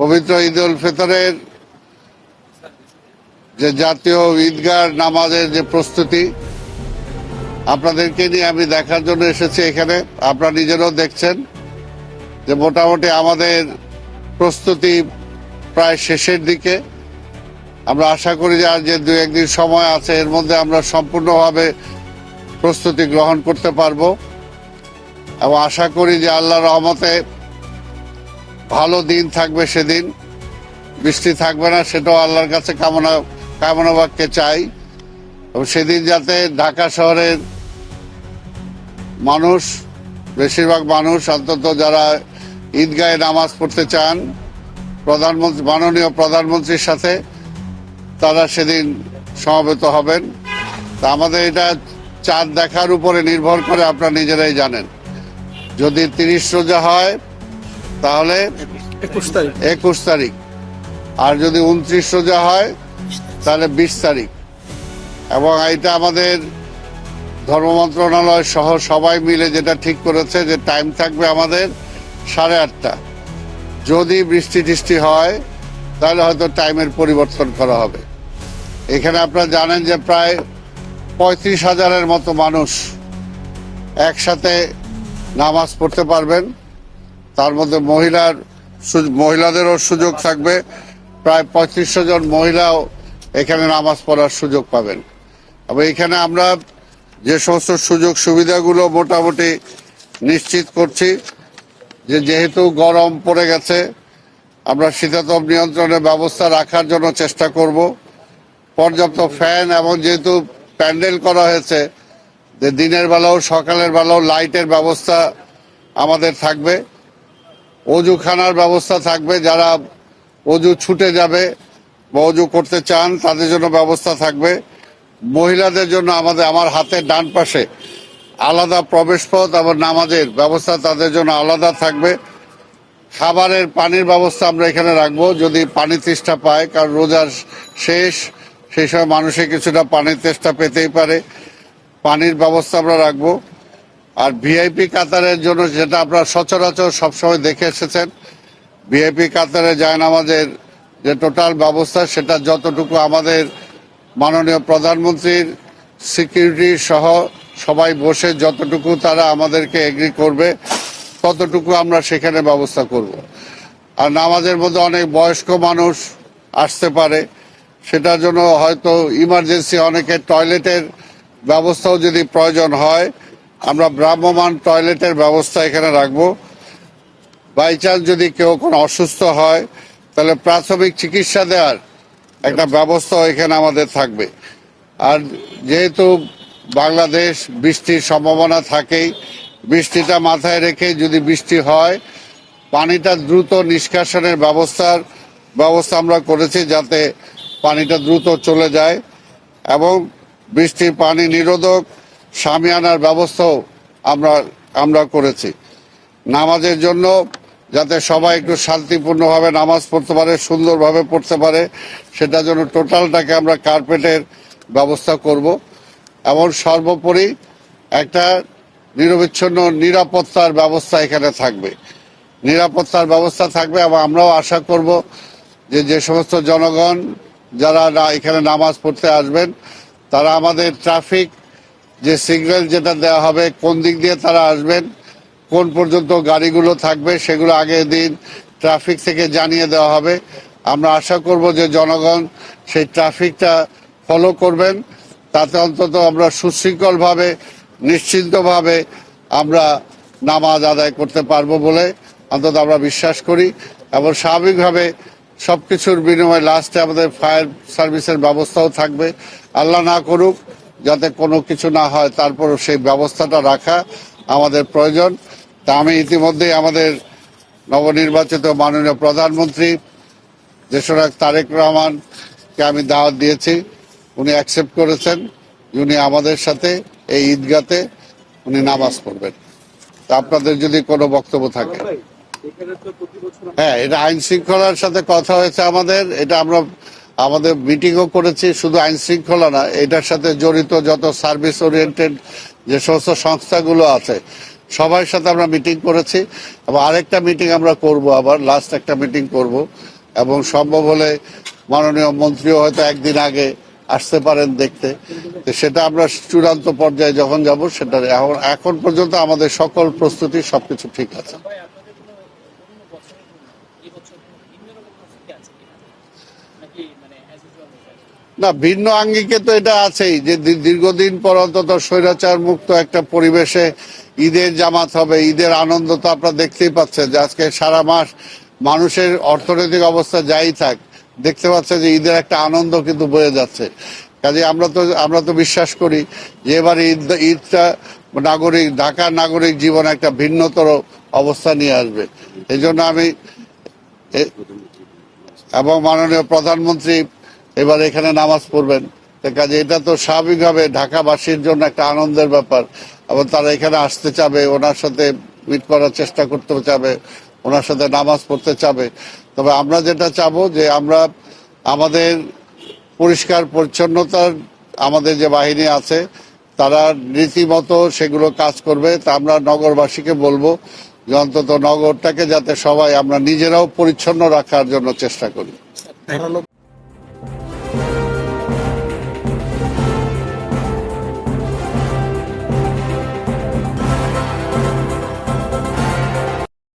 পবিত্র ঈদ উল ফিতরের যে জাতীয় ঈদগাহ নামাজের যে প্রস্তুতি, আপনাদেরকে নিয়ে আমি দেখার জন্য এসেছি এখানে। আপনারা নিজেরাও দেখছেন যে মোটামুটি আমাদের প্রস্তুতি প্রায় শেষের দিকে। আমরা আশা করি যে আর যে দু একদিন সময় আছে এর মধ্যে আমরা সম্পূর্ণভাবে প্রস্তুতি গ্রহণ করতে পারবো এবং আশা করি যে আল্লাহর রহমতে ভালো দিন থাকবে। সেদিন বৃষ্টি থাকবে না, সেটাও আল্লাহর কাছে কামনা বাক্যে চাই। এবং সেদিন যাতে ঢাকা শহরের মানুষ, বেশিরভাগ মানুষ অন্তত যারা ঈদগাহে নামাজ পড়তে চান, মাননীয় প্রধানমন্ত্রীর সাথে তারা সেদিন সমবেত হবেন। তা আমাদের এটা চাঁদ দেখার উপরে নির্ভর করে, আপনারা নিজেরাই জানেন। যদি 30 রোজা হয় তাহলে 21 তারিখ, আর যদি 29 রোজা হয় তাহলে 20 তারিখ। এবং এটা আমাদের ধর্ম মন্ত্রণালয় সহ সবাই মিলে যেটা ঠিক করেছে যে টাইম থাকবে আমাদের 8:30। যদি বৃষ্টি টিষ্টি হয় তাহলে হয়তো টাইমের পরিবর্তন করা হবে। এখানে আপনারা জানেন যে প্রায় 35,000-এর মতো মানুষ একসাথে নামাজ পড়তে পারবেন। তার মধ্যে মহিলাদেরও সুযোগ থাকবে। প্রায় 3500 জন মহিলাও এখানে নামাজ পড়ার সুযোগ পাবেন। এবং এখানে আমরা যে সমস্ত সুযোগ সুবিধাগুলো মোটামুটি নিশ্চিত করছি, যেহেতু গরম পড়ে গেছে, আমরা শীতাতপ নিয়ন্ত্রণের ব্যবস্থা রাখার জন্য চেষ্টা করব। পর্যাপ্ত ফ্যান, এবং যেহেতু প্যান্ডেল করা হয়েছে, যে দিনের বেলাও সকালের বেলাও লাইটের ব্যবস্থা আমাদের থাকবে। অজুখানার ব্যবস্থা থাকবে, যারা অজু ছুটে যাবে বা অজু করতে চান তাদের জন্য ব্যবস্থা থাকবে। মহিলাদের জন্য আমার হাতের ডান পাশে আলাদা প্রবেশপথ এবং নামাজের ব্যবস্থা তাদের জন্য আলাদা থাকবে। খাবারের পানির ব্যবস্থা আমরা এখানে রাখবো, যদি পানি তেষ্টা পায়, কারণ রোজার শেষ, সেই সময় মানুষের কিছুটা পানির তেষ্টা পেতেই পারে। পানির ব্যবস্থা আমরা রাখবো। আর ভিআইপি কাতারের জন্য, যেটা আপনারা সচরাচর সবসময় দেখে এসেছেন, ভিআইপি কাতারে জায়নামাজের যে টোটাল ব্যবস্থা, সেটা যতটুকু আমাদের মাননীয় প্রধানমন্ত্রীর সিকিউরিটি সহ সবাই বসে যতটুকু তারা আমাদেরকে এগ্রি করবে ততটুকু আমরা সেখানে ব্যবস্থা করব। আর নামাজের মধ্যে অনেক বয়স্ক মানুষ আসতে পারে, সেটার জন্য হয়তো ইমার্জেন্সি অনেকের টয়লেটের ব্যবস্থাও যদি প্রয়োজন হয়, আমরা ভ্রাম্যমাণ টয়লেটের ব্যবস্থা এখানে রাখবো। বাই চান্স যদি কেউ কোনো অসুস্থ হয় তাহলে প্রাথমিক চিকিৎসা দেওয়ার একটা ব্যবস্থা এখানে আমাদের থাকবে। আর যেহেতু বাংলাদেশ বৃষ্টির সম্ভাবনা থাকেই, বৃষ্টিটা মাথায় রেখে যদি বৃষ্টি হয়, পানিটা দ্রুত নিষ্কাশনের ব্যবস্থা আমরা করেছি, যাতে পানিটা দ্রুত চলে যায়। এবং বৃষ্টির পানি নিরোধক শামিয়ানার ব্যবস্থাও আমরা করেছি। নামাজের জন্য যাতে সবাই একটু শান্তিপূর্ণভাবে নামাজ পড়তে পারে, সুন্দরভাবে পড়তে পারে, সেটার জন্য টোটালটাকে আমরা কার্পেটের ব্যবস্থা করব। এবং সর্বোপরি একটা নিরবিচ্ছিন্ন নিরাপত্তার ব্যবস্থা এখানে থাকবে। নিরাপত্তার ব্যবস্থা থাকবে এবং আমরাও আশা করব যে সমস্ত জনগণ যারা এখানে নামাজ পড়তে আসবেন, তারা আমাদের ট্রাফিক যে সিগন্যাল যেটা দেওয়া হবে, কোন দিক দিয়ে তারা আসবেন, কোন পর্যন্ত গাড়িগুলো থাকবে, সেগুলো আগের দিন ট্রাফিক থেকে জানিয়ে দেওয়া হবে। আমরা আশা করব যে জনগণ সেই ট্রাফিকটা ফলো করবেন, তাতে অন্তত আমরা সুশৃঙ্খলভাবে, নিশ্চিন্তভাবে আমরা নামাজ আদায় করতে পারবো বলে অন্তত আমরা বিশ্বাস করি। এবং স্বাভাবিকভাবে সবকিছুর বিনিময়ে লাস্টে আমাদের ফায়ার সার্ভিসের ব্যবস্থাও থাকবে। আল্লাহ না করুক যাতে কোনো কিছু না হয়, তারপরও সেই ব্যবস্থাটা রাখা আমাদের প্রয়োজন। তা আমি ইতিমধ্যেই আমাদের নবনির্বাচিত মাননীয় প্রধানমন্ত্রী দেশনায়ক তারেক রহমানকে আমি দাওয়াত দিয়েছি, উনি অ্যাকসেপ্ট করেছেন, উনি আমাদের সাথে এই ঈদগাতে উনি নামাজ পড়বেন। তা আপনাদের যদি কোনো বক্তব্য থাকে। হ্যাঁ, এটা আইন শৃঙ্খলার সাথে কথা হয়েছে এটা আমরা আমাদের মিটিংও করেছি। শুধু আইন শৃঙ্খলা না, এটার সাথে জড়িত যত সার্ভিস ওরিয়েন্টেড যে সমস্ত সংস্থাগুলো আছে সবার সাথে আমরা মিটিং করেছি এবং আরেকটা মিটিং আমরা করব, আবার লাস্ট একটা মিটিং করব এবং সম্ভব হলে মাননীয় মন্ত্রীও হয়তো একদিন আগে আসতে পারেন দেখতে। তো সেটা আমরা চূড়ান্ত পর্যায়ে যখন যাব সেটা এখন পর্যন্ত আমাদের সকল প্রস্তুতি সবকিছু ঠিক আছে। না, ভিন্ন আঙ্গিকে তো এটা আছেই যে দীর্ঘদিন পর অন্তত স্বৈরাচার মুক্ত একটা পরিবেশে ঈদের জামাত হবে, ঈদের আনন্দ তো আপনারা দেখতেই পাচ্ছেন যে আজকে সারা মাস মানুষের অর্থনৈতিক অবস্থা যাই থাক, দেখতে পাচ্ছে যে ঈদের একটা আনন্দ কিন্তু বয়ে যাচ্ছে। কাজে আমরা তো বিশ্বাস করি যে এবার ঈদটা ঢাকার নাগরিক জীবন একটা ভিন্নতর অবস্থা নিয়ে আসবে। এই জন্য আমি এবং মাননীয় প্রধানমন্ত্রী এবার এখানে নামাজ পড়বেন, কাজে এটা তো স্বাভাবিকভাবে ঢাকাবাসীর জন্য একটা আনন্দের ব্যাপার এবং তারা এখানে আসতে চাবে, ওনার সাথে মিট করার চেষ্টা করতে চাবে, ওনার সাথে নামাজ পড়তে চাবে। তবে আমরা যেটা চাবো যে আমরা আমাদের পরিষ্কার পরিচ্ছন্নতার আমাদের যে বাহিনী আছে তারা রীতিমতো সেগুলো কাজ করবে। তা আমরা নগরবাসীকে বলবো যে অন্তত নগরটাকে যাতে সবাই আমরা নিজেরাও পরিচ্ছন্ন রাখার জন্য চেষ্টা করি।